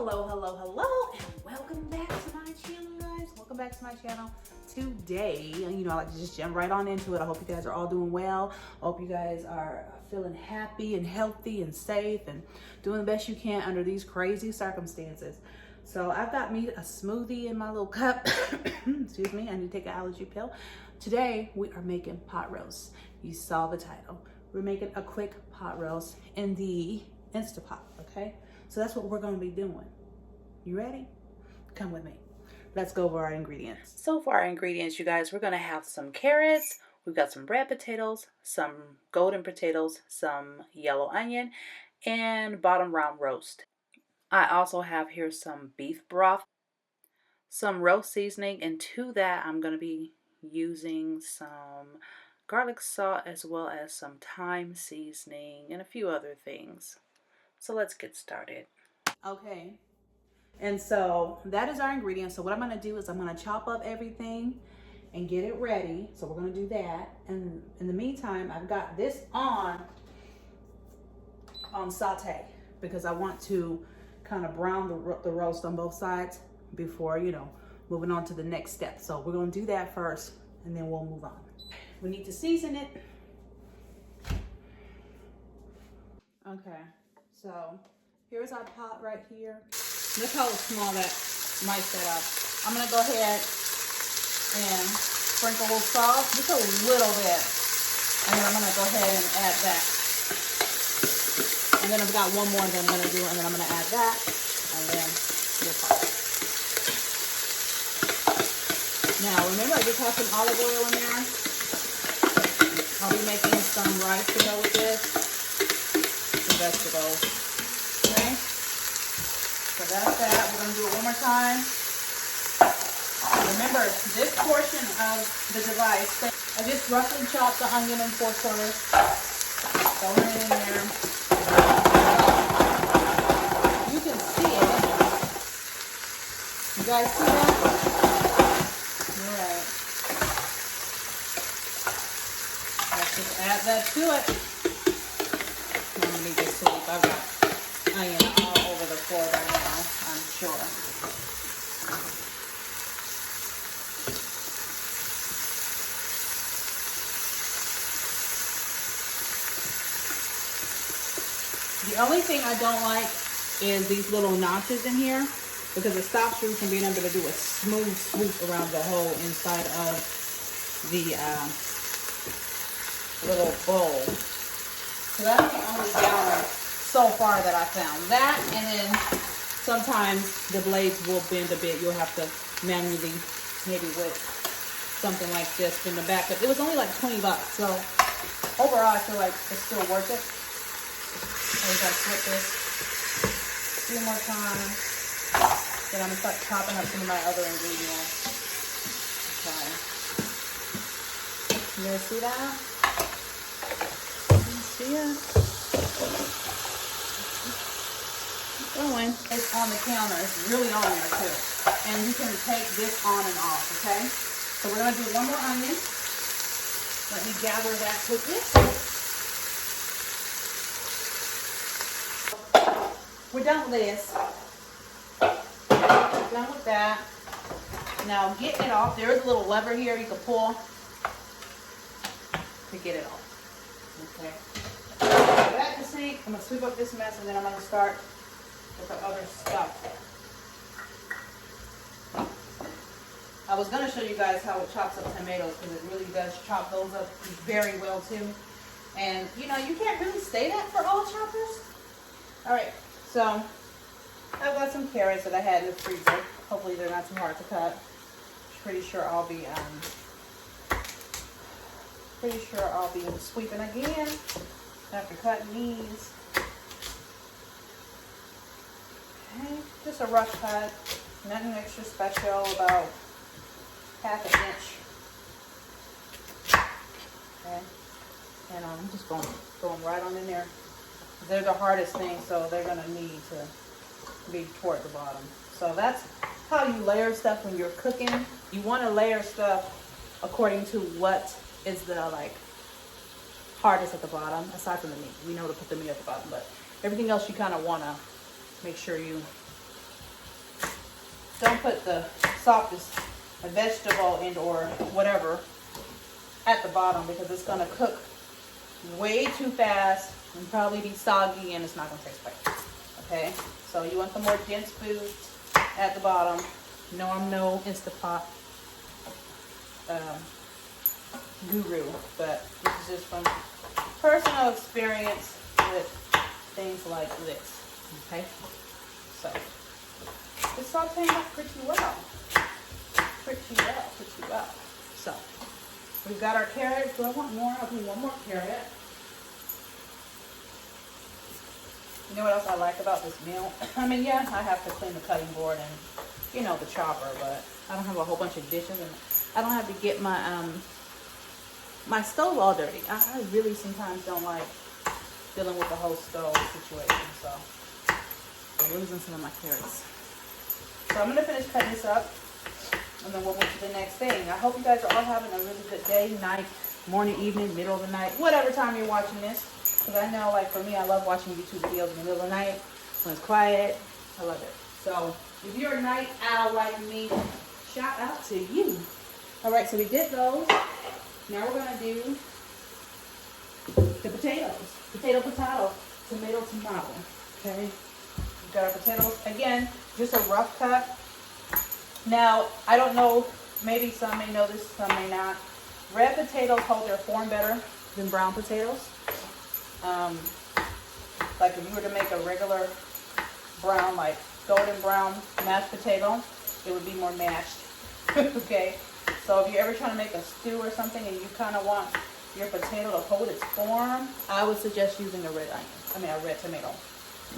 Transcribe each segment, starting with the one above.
Hello, hello, hello, and welcome back to my channel, guys. Welcome back to my channel. Today, I like to just jump right on into it. I hope you guys are all doing well. I hope you guys are feeling happy and healthy and safe and doing the best you can under these crazy circumstances. So I've got me a smoothie in my little cup. Excuse me, I need to take an allergy pill. Today, we are making pot roast. You saw the title. We're making a quick pot roast in the Instapot, okay? So that's what we're gonna be doing. You ready? Come with me. Let's go over our ingredients. So for our ingredients, you guys, we're gonna have some carrots, we've got some red potatoes, some golden potatoes, some yellow onion, and bottom round roast. I also have here some beef broth, some roast seasoning, and to that I'm gonna be using some garlic salt as well as some thyme seasoning and a few other things. So let's get started. Okay, and so that is our ingredients. So what I'm going to do is I'm going to chop up everything and get it ready. So we're going to do that. And in the meantime, I've got this on saute because I want to kind of brown the roast on both sides before, moving on to the next step. So we're going to do that first and then we'll move on. We need to season it. Okay, so here's our pot right here. Look how small that might set up. I'm gonna go ahead and sprinkle a little salt, just a little bit. And then I'm gonna go ahead and add that. And then I've got one more that I'm gonna do, and then I'm gonna add that, and then your pot. Now remember, I just have some olive oil in there. I'll be making some rice to go with this, some vegetables. Okay, so that's that. We're going to do it one more time. Remember, this portion of the device, I just roughly chopped the onion in 4 quarters. Throw it in there. You can see it. You guys see that? All right. Let's just add that to it. I'm going to need this soup. I've got onion all over the floor right now, I'm sure. The only thing I don't like is these little notches in here because it stops you from being able to do a smooth swoop around the whole inside of the little bowl. So that's the only downer so far that I found. That, and then sometimes the blades will bend a bit. You'll have to manually, maybe with something like this in the back. But it was only like 20 bucks. So overall, I feel like it's still worth it. So we gotta flip this a few more times. Then I'm gonna start chopping up some of my other ingredients. Okay. You guys see that? See it? Going. It's on the counter. It's really on there too. And you can take this on and off, okay? So we're gonna do one more onion. Let me gather that quickly. We're done with this. We're done with that. Now getting it off, there's a little lever here you can pull to get it off. Okay. Back to sink. I'm gonna sweep up this mess and then I'm gonna start with the other stuff. I was gonna show you guys how it chops up tomatoes because it really does chop those up very well too. And you can't really say that for all choppers. All right, so I've got some carrots that I had in the freezer. Hopefully they're not too hard to cut. Pretty sure I'll be sweeping again after cutting these. Okay, just a rough cut, nothing extra special, about ½ inch. Okay, and I'm just going right on in there. They're the hardest thing, so they're gonna need to be toward the bottom. So that's how you layer stuff when you're cooking. You want to layer stuff according to what is the hardest at the bottom, aside from the meat. We know to put the meat at the bottom, but everything else you kind of want to make sure you don't put the softest vegetable and or whatever at the bottom, because it's going to cook way too fast and probably be soggy, and it's not going to taste right. Okay, so you want the more dense foods at the bottom. No, I'm no Instapot guru, but this is just from personal experience with things like this. Okay, so it's sauteing up pretty well. Pretty well. So we've got our carrots. Do I want more? I'll do one more carrot. You know what else I like about this meal? I mean, yeah, I have to clean the cutting board and, you know, the chopper, but I don't have a whole bunch of dishes, and I don't have to get my my stove all dirty. I really sometimes don't like dealing with the whole stove situation, so I'm losing some of my carrots. So I'm gonna finish cutting this up, and then we'll move to the next thing. I hope you guys are all having a really good day, night, morning, evening, middle of the night, whatever time you're watching this. Because I know, like, for me, I love watching YouTube videos in the middle of the night when it's quiet. I love it. So if you're a night owl like me, shout out to you. All right, so we did those. Now we're gonna do the potatoes. Potato, tomato. Okay. We've got our potatoes. Again, just a rough cut. Now, I don't know, maybe some may know this, some may not. Red potatoes hold their form better than brown potatoes. Like if you were to make a regular brown, like golden brown mashed potato, it would be more mashed. Okay, so if you're ever trying to make a stew or something and you kind of want your potato to hold its form, I would suggest using a red tomato.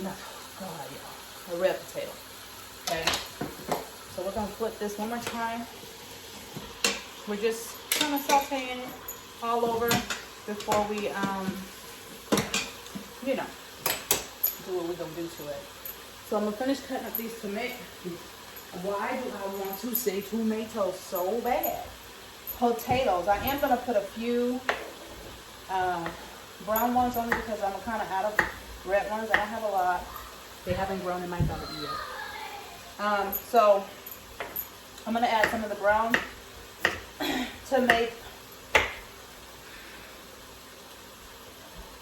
No, God, yeah, a red potato. Okay, so we're gonna flip this one more time. We're just kind of sauteing it all over before we you know, do what we're gonna do to it. So I'm gonna finish cutting up these tomatoes. Why do I want to say tomatoes so bad? Potatoes. I am gonna put a few brown ones on it because I'm kind of out of red ones. I don't have a lot. They haven't grown in my garden yet. So I'm gonna add some of the brown to make.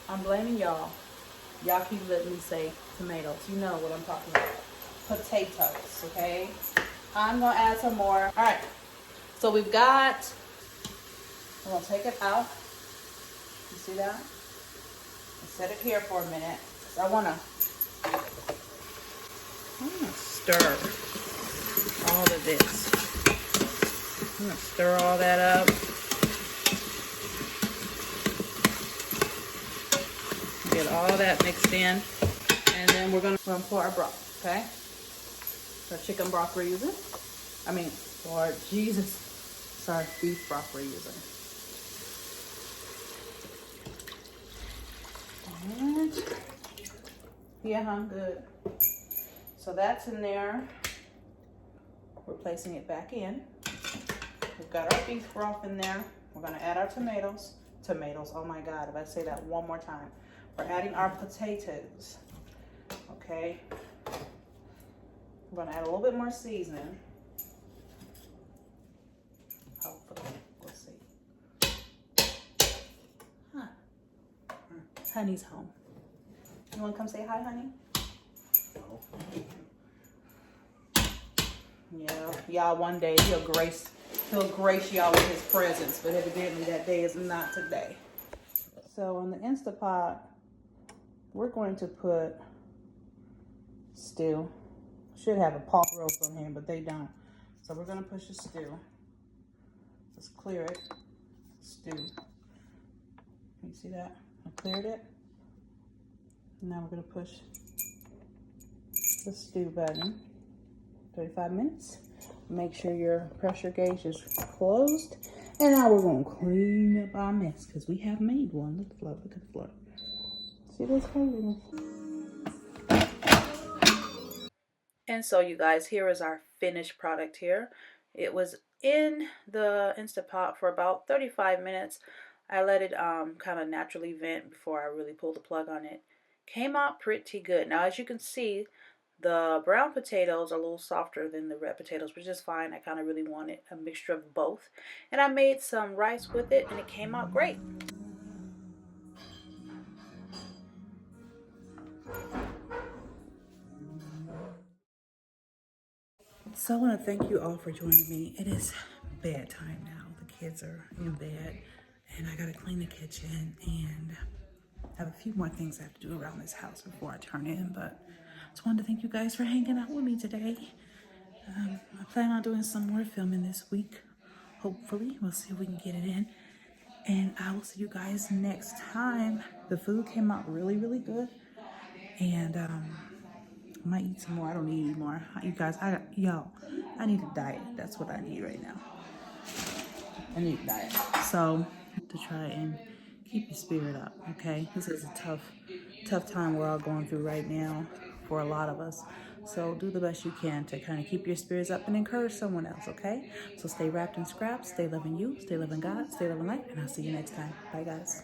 I'm blaming y'all. Y'all keep letting me say tomatoes. You know what I'm talking about. Potatoes, okay? I'm going to add some more. All right. So we've got, I'm going to take it out. You see that? And set it here for a minute. I want to stir all of this. I'm going to stir all that up. Get all that mixed in, and then we're gonna pour our broth, okay? So chicken broth we're using. Lord Jesus, sorry, beef broth we're using. And yeah, good. So that's in there. We're placing it back in. We've got our beef broth in there. We're gonna add our tomatoes. Oh my God, if I say that one more time. We're adding our potatoes, okay? We're gonna add a little bit more seasoning. Hopefully, we'll see. Huh. Honey's home. You wanna come say hi, honey? No. Yeah, y'all, one day he'll grace y'all with his presence, but evidently that day is not today. So on the Instapot, we're going to put stew. Should have a pork roast on here, but they don't. So we're going to push the stew. Just clear it. Stew. You see that? I cleared it. Now we're going to push the stew button. 35 minutes. Make sure your pressure gauge is closed. And now we're going to clean up our mess because we have made one. Look at the floor. Look at the floor. See this craziness? And so you guys, here is our finished product here. It was in the Instapot for about 35 minutes. I let it kind of naturally vent before I really pulled the plug on it. Came out pretty good. Now, as you can see, The brown potatoes are a little softer than the red potatoes, which is fine. I kind of really wanted a mixture of both. And I made some rice with it, and it came out great. So I want to thank you all for joining me. It is bedtime now. The kids are in bed, and I got to clean the kitchen and have a few more things I have to do around this house before I turn in. But I just wanted to thank you guys for hanging out with me today. I plan on doing some more filming this week. Hopefully, we'll see if we can get it in. And I will see you guys next time. The food came out really, really good. And I might eat some more. I don't need any more. You guys, I need a diet. That's what I need right now. I need a diet. So to try and keep your spirit up, okay? This is a tough time we're all going through right now for a lot of us. So do the best you can to kind of keep your spirits up and encourage someone else, okay? So stay wrapped in scraps, stay loving you, stay loving God, stay loving life, and I'll see you next time. Bye, guys.